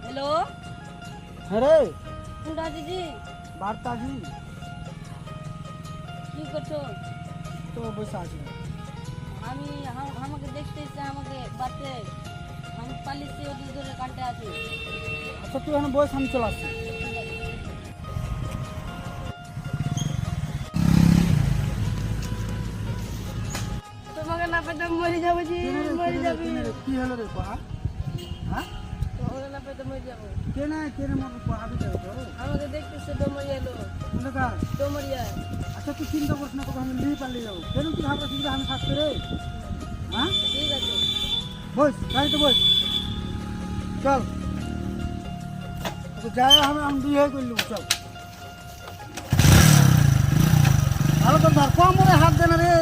Hello হ্যাঁ কোনটা দিদি বার্তা আছি কি করছো? তো বসে আছি। আমি আমাকে দেখতে এসে আমাকে বাচ্চা আমি পালিয়েছি ওদের ধরে কাটতে আছি। আচ্ছা তুই এখন বস, আমি চলে আসছি। তোমাকে না পেতে মরে যাবো জি, মরে যাবি। কি হলো রে পড়া? হ্যাঁ তোমাকে না পেতে মরে যাবো। কেনে মতো পড়াবি তো? আমাকে দেখতেছে ডোমরিয়া এলো, কোনটা কাজ? ডোমরিয়া। আচ্ছা তুই চিন্তা করিস না, তোকে আমি নিয়ে পালিয়ে যাবো। কেন তুই ভাবছিস যে আমি থাকতে রে? হ্যাঁ ঠিক আছে বস, গাড়িতে বস, চল। তোকে যাই আমি বিয়ে করলি, চল। ভালো তো ধর, কম মনে হাত দে না রে।